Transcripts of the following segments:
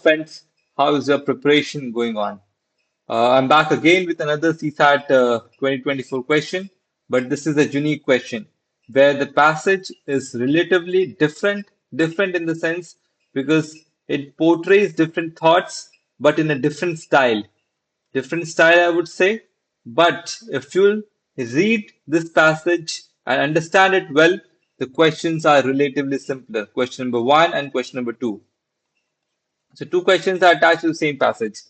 friends, how is your preparation going on? I'm back again with another CSAT 2024 question, but this is a unique question where the passage is relatively different in the sense because it portrays different thoughts, but in a different style, I would say. But if you read this passage and understand it well, the questions are relatively simpler. Question number one and question number two. So two questions are attached to the same passage.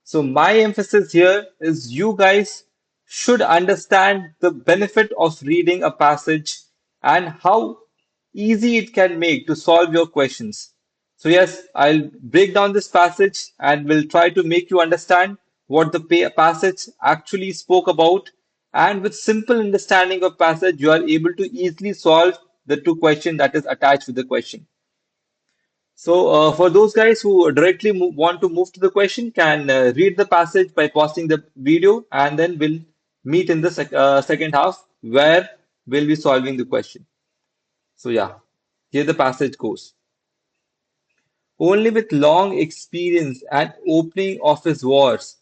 So my emphasis here is you guys should understand the benefit of reading a passage and how easy it can make to solve your questions. So yes, I'll break down this passage and will try to make you understand what the passage actually spoke about. And with simple understanding of passage, you are able to easily solve the two questions that is attached with the question. So, for those guys who directly want to move to the question, can read the passage by pausing the video, and then we'll meet in the second half where we'll be solving the question. So, yeah, here the passage goes. Only with long experience and opening of his wars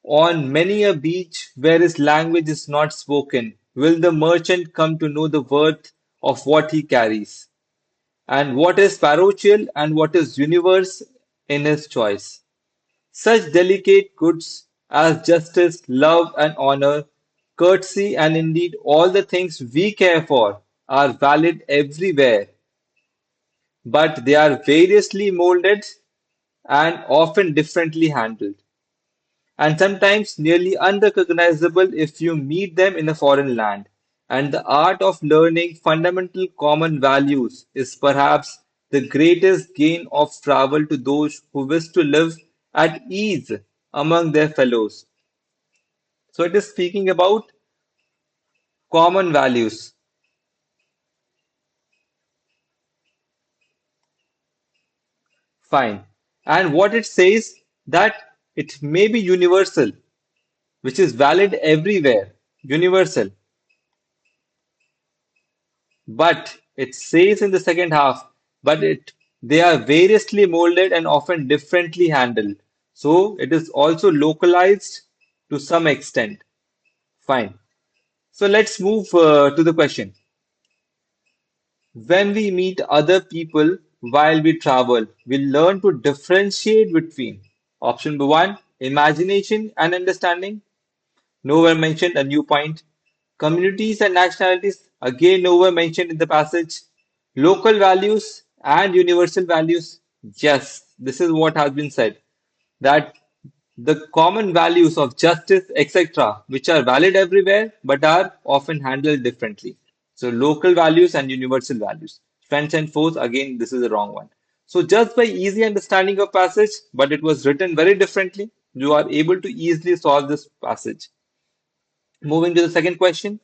on many a beach where his language is not spoken, will the merchant come to know the worth of what he carries, and what is parochial and what is universe in his choice. Such delicate goods as justice, love, and honor, courtesy, and indeed all the things we care for are valid everywhere, but they are variously molded and often differently handled, and sometimes nearly unrecognizable if you meet them in a foreign land. And the art of learning fundamental common values is perhaps the greatest gain of travel to those who wish to live at ease among their fellows. So it is speaking about common values. Fine. And what it says that it may be universal, which is valid everywhere. Universal. But it says in the second half, but it they are variously molded and often differently handled. So it is also localized to some extent. Fine. So let's move to the question. When we meet other people while we travel, we learn to differentiate between option number one, imagination and understanding. Nowhere mentioned a new point. Communities and nationalities, again nowhere mentioned in the passage. Local values and universal values. Yes, this is what has been said. That the common values of justice, etc., which are valid everywhere but are often handled differently. So, local values and universal values. Friends and foes, again, this is the wrong one. So, just by easy understanding of passage, but it was written very differently, you are able to easily solve this passage. Moving to the second question.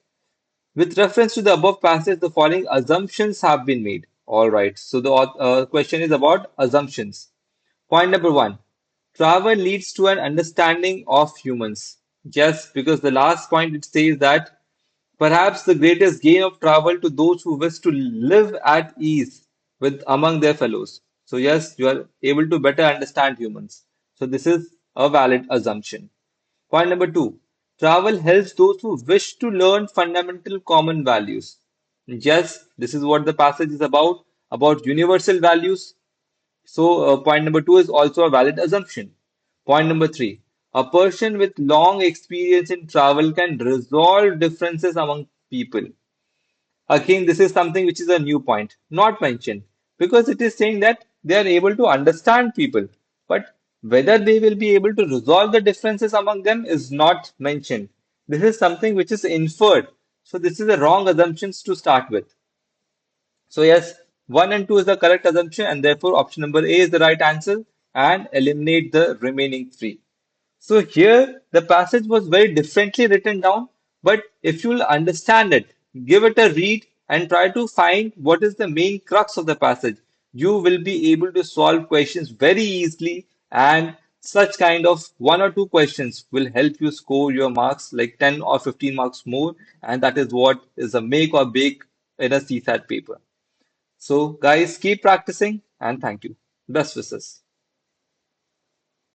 With reference to the above passage, the following assumptions have been made. All right. So, the question is about assumptions. Point number one, travel leads to an understanding of humans. Yes, because the last point it says that perhaps the greatest gain of travel to those who wish to live at ease with among their fellows. So yes, you are able to better understand humans. So this is a valid assumption. Point number two, travel helps those who wish to learn fundamental common values. Yes, this is what the passage is about universal values. So, point number two is also a valid assumption. Point number three, a person with long experience in travel can resolve differences among people. Again, this is something which is a new point, not mentioned, because it is saying that they are able to understand people. But whether they will be able to resolve the differences among them is not mentioned. This is something which is inferred. So, this is a wrong assumptions to start with. So yes, 1 and 2 is the correct assumption, and therefore option number A is the right answer, and eliminate the remaining three. So here the passage was very differently written down, but if you'll understand it, give it a read and try to find what is the main crux of the passage, you will be able to solve questions very easily, and such kind of one or two questions will help you score your marks like 10 or 15 marks more, and that is what is a make or break in a CSAT paper. So, guys, keep practicing and thank you. Best wishes.